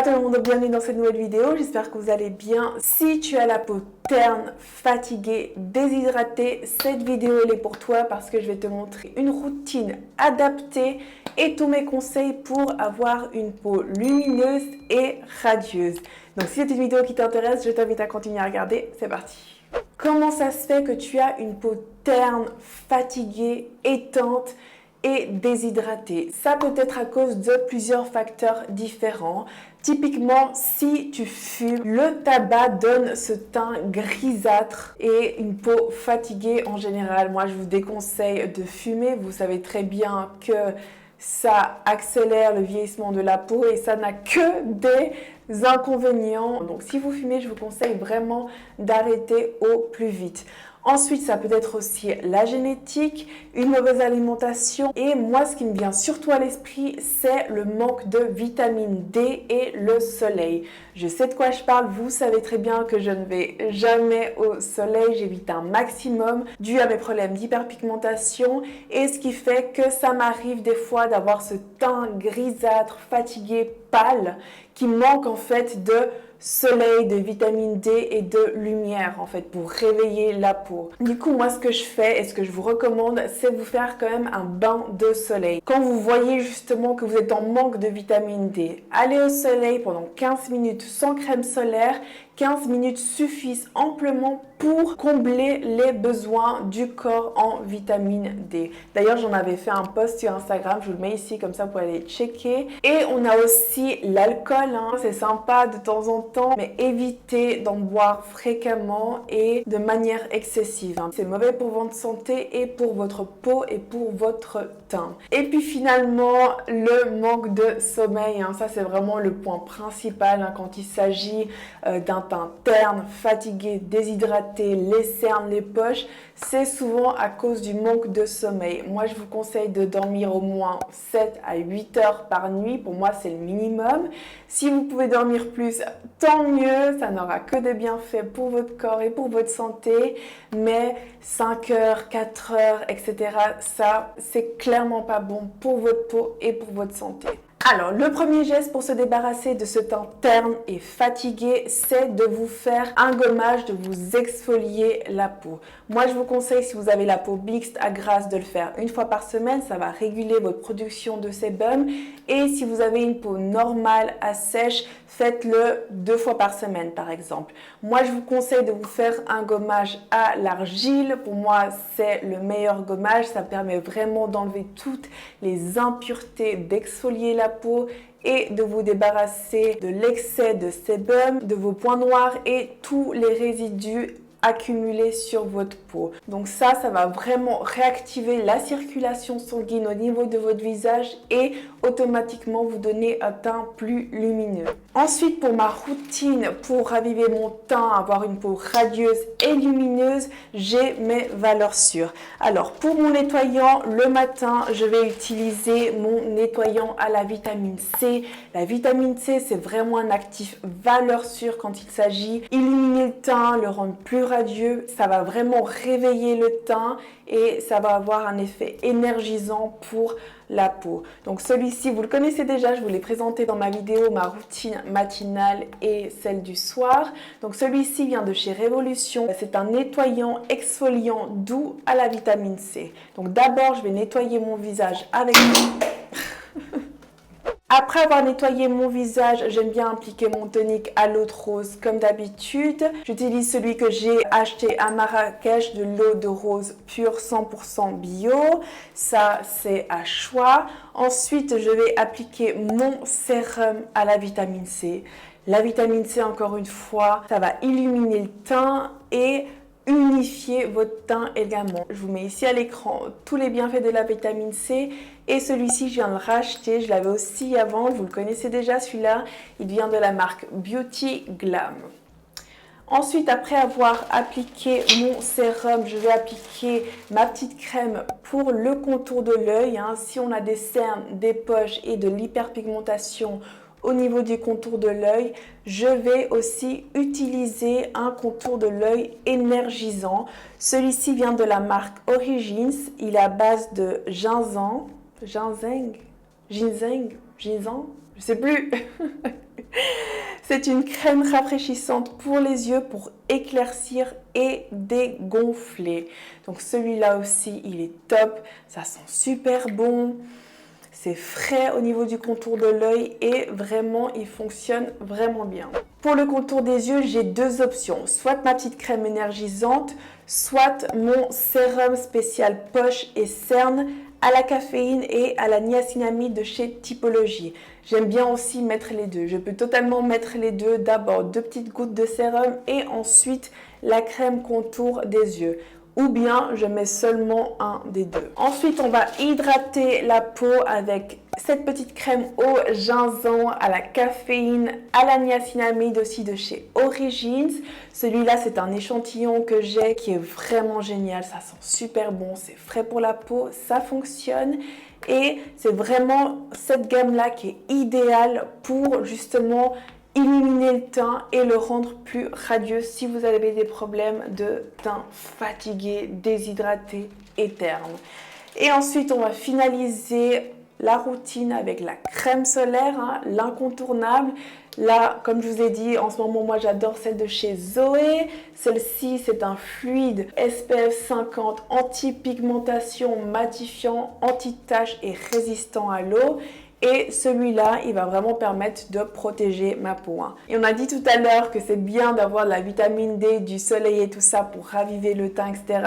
tout le monde, bienvenue dans cette nouvelle vidéo, j'espère que vous allez bien. Si tu as la peau terne, fatiguée, déshydratée, cette vidéo elle est pour toi parce que je vais te montrer une routine adaptée et tous mes conseils pour avoir une peau lumineuse et radieuse. Donc si c'est une vidéo qui t'intéresse, je t'invite à continuer à regarder, c'est parti. Comment ça se fait que tu as une peau terne, fatiguée, éteinte et déshydratée? Ça peut être à cause de plusieurs facteurs différents. Typiquement, si tu fumes, le tabac donne ce teint grisâtre et une peau fatiguée en général. Moi, je vous déconseille de fumer. Vous savez très bien que ça accélère le vieillissement de la peau et ça n'a que des inconvénients. Donc, si vous fumez, je vous conseille vraiment d'arrêter au plus vite. Ensuite, ça peut être aussi la génétique, une mauvaise alimentation et moi, ce qui me vient surtout à l'esprit, c'est le manque de vitamine D et le soleil. Je sais de quoi je parle, vous savez très bien que je ne vais jamais au soleil, j'évite un maximum dû à mes problèmes d'hyperpigmentation et ce qui fait que ça m'arrive des fois d'avoir ce teint grisâtre, fatigué, pâle qui manque en fait de soleil, de vitamine D et de lumière en fait pour réveiller la peau. Du coup, moi ce que je fais et ce que je vous recommande, c'est de vous faire quand même un bain de soleil. Quand vous voyez justement que vous êtes en manque de vitamine D, allez au soleil pendant 15 minutes sans crème solaire. 15 minutes suffisent amplement pour combler les besoins du corps en vitamine D. D'ailleurs, j'en avais fait un post sur Instagram, je vous le mets ici, comme ça vous pouvez aller checker. Et on a aussi l'alcool, c'est sympa de temps en temps, mais évitez d'en boire fréquemment et de manière excessive. C'est mauvais pour votre santé et pour votre peau et pour votre teint. Et puis finalement, le manque de sommeil, ça c'est vraiment le point principal quand il s'agit d'un teint terne, fatigué, déshydraté, les cernes, les poches, c'est souvent à cause du manque de sommeil. Moi, je vous conseille de dormir au moins 7 à 8 heures par nuit. Pour moi, c'est le minimum. Si vous pouvez dormir plus, tant mieux. Ça n'aura que des bienfaits pour votre corps et pour votre santé. Mais 5 heures, 4 heures, etc., ça, c'est clairement pas bon pour votre peau et pour votre santé. Alors, le premier geste pour se débarrasser de ce teint terne et fatigué, c'est de vous faire un gommage, de vous exfolier la peau. Moi, je vous conseille, si vous avez la peau mixte à grasse, de le faire une fois par semaine. Ça va réguler votre production de sébum. Et si vous avez une peau normale à sèche, faites-le 2 fois par semaine, par exemple. Moi, je vous conseille de vous faire un gommage à l'argile. Pour moi, c'est le meilleur gommage. Ça permet vraiment d'enlever toutes les impuretés, d'exfolier la peau et de vous débarrasser de l'excès de sébum, de vos points noirs et tous les résidus accumulés sur votre peau. Donc ça va vraiment réactiver la circulation sanguine au niveau de votre visage et automatiquement vous donner un teint plus lumineux. Ensuite, pour ma routine, pour raviver mon teint, avoir une peau radieuse et lumineuse, j'ai mes valeurs sûres. Alors, pour mon nettoyant, le matin, je vais utiliser mon nettoyant à la vitamine C. La vitamine C, c'est vraiment un actif valeur sûre quand il s'agit d'illuminer le teint, le rendre plus radieux. Ça va vraiment réveiller le teint et ça va avoir un effet énergisant pour la peau. Donc celui-ci, vous le connaissez déjà, je vous l'ai présenté dans ma vidéo, ma routine matinale et celle du soir. Donc celui-ci vient de chez Révolution. C'est un nettoyant exfoliant doux à la vitamine C. Donc d'abord, je vais nettoyer mon visage avec... Après avoir nettoyé mon visage, j'aime bien appliquer mon tonique à l'eau de rose comme d'habitude. J'utilise celui que j'ai acheté à Marrakech, de l'eau de rose pure 100% bio. Ça, c'est à choix. Ensuite, je vais appliquer mon sérum à la vitamine C. La vitamine C, encore une fois, ça va illuminer le teint et unifier votre teint également. Je vous mets ici à l'écran tous les bienfaits de la vitamine C et celui-ci je viens de le racheter, je l'avais aussi avant, vous le connaissez déjà celui-là, il vient de la marque Beauty Glam. Ensuite, après avoir appliqué mon sérum, je vais appliquer ma petite crème pour le contour de l'œil. Si on a des cernes, des poches et de l'hyperpigmentation au niveau du contour de l'œil, je vais aussi utiliser un contour de l'œil énergisant. Celui-ci vient de la marque Origins. Il est à base de ginseng, je sais plus. C'est une crème rafraîchissante pour les yeux pour éclaircir et dégonfler. Donc celui-là aussi, il est top. Ça sent super bon. C'est frais au niveau du contour de l'œil et vraiment, il fonctionne vraiment bien. Pour le contour des yeux, j'ai deux options. Soit ma petite crème énergisante, soit mon sérum spécial poche et cerne à la caféine et à la niacinamide de chez Typologie. J'aime bien aussi mettre les deux. Je peux totalement mettre les deux. D'abord, 2 petites gouttes de sérum et ensuite la crème contour des yeux. Ou bien je mets seulement un des deux. Ensuite, on va hydrater la peau avec cette petite crème au gingembre, à la caféine, à la niacinamide aussi de chez Origins. Celui-là, c'est un échantillon que j'ai qui est vraiment génial. Ça sent super bon, c'est frais pour la peau, ça fonctionne. Et c'est vraiment cette gamme-là qui est idéale pour justement illuminer le teint et le rendre plus radieux si vous avez des problèmes de teint fatigué, déshydraté et terne. Et ensuite, on va finaliser la routine avec la crème solaire, l'incontournable. Là, comme je vous ai dit, en ce moment, moi, j'adore celle de chez Zoé. Celle-ci, c'est un fluide SPF 50, anti-pigmentation, matifiant, anti-tache et résistant à l'eau. Et celui-là, il va vraiment permettre de protéger ma peau. Et on a dit tout à l'heure que c'est bien d'avoir de la vitamine D, du soleil et tout ça pour raviver le teint, etc.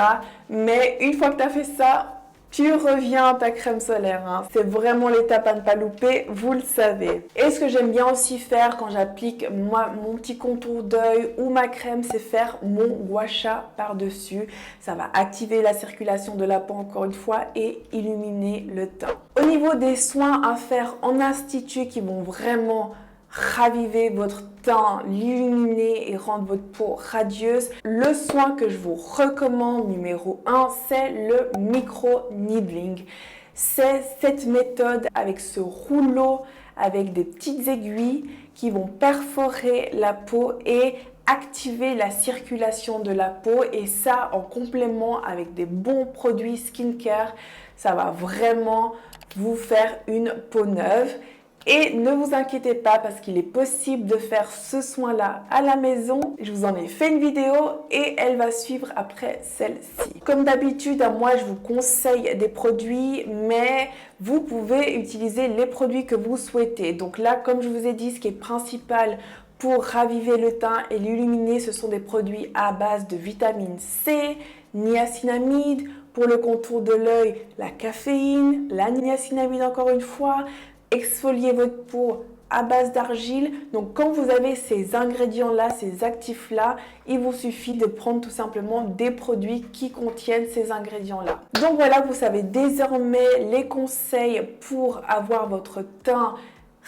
Mais une fois que tu as fait ça, tu reviens à ta crème solaire. C'est vraiment l'étape à ne pas louper, vous le savez. Et ce que j'aime bien aussi faire quand j'applique mon petit contour d'œil ou ma crème, c'est faire mon gua sha par-dessus. Ça va activer la circulation de la peau encore une fois et illuminer le teint. Au niveau des soins à faire en institut qui vont vraiment raviver votre teint, l'illuminer et rendre votre peau radieuse, le soin que je vous recommande numéro 1, c'est le micro-needling. C'est cette méthode avec ce rouleau, avec des petites aiguilles qui vont perforer la peau et activer la circulation de la peau, et ça en complément avec des bons produits skincare, ça va vraiment vous faire une peau neuve. Et ne vous inquiétez pas parce qu'il est possible de faire ce soin-là à la maison. Je vous en ai fait une vidéo et elle va suivre après celle-ci. Comme d'habitude, moi je vous conseille des produits, mais vous pouvez utiliser les produits que vous souhaitez. Donc là, comme je vous ai dit, ce qui est principal pour raviver le teint et l'illuminer, ce sont des produits à base de vitamine C, niacinamide. Pour le contour de l'œil, la caféine, la niacinamide encore une fois. Exfolier votre peau à base d'argile. Donc quand vous avez ces ingrédients-là, ces actifs-là, il vous suffit de prendre tout simplement des produits qui contiennent ces ingrédients-là. Donc voilà, vous savez désormais les conseils pour avoir votre teint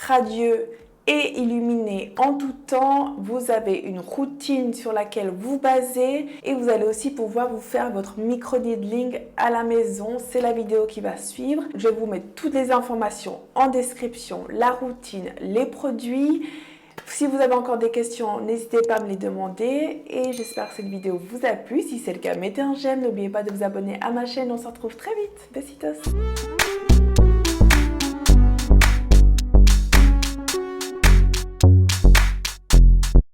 radieux et illuminé en tout temps. Vous avez une routine sur laquelle vous basez et vous allez aussi pouvoir vous faire votre micro-needling à la maison. C'est la vidéo qui va suivre. Je vais vous mettre toutes les informations en description, la routine, les produits. Si vous avez encore des questions, n'hésitez pas à me les demander et j'espère que cette vidéo vous a plu. Si c'est le cas, mettez un j'aime. N'oubliez pas de vous abonner à ma chaîne. On se retrouve très vite. Besitos!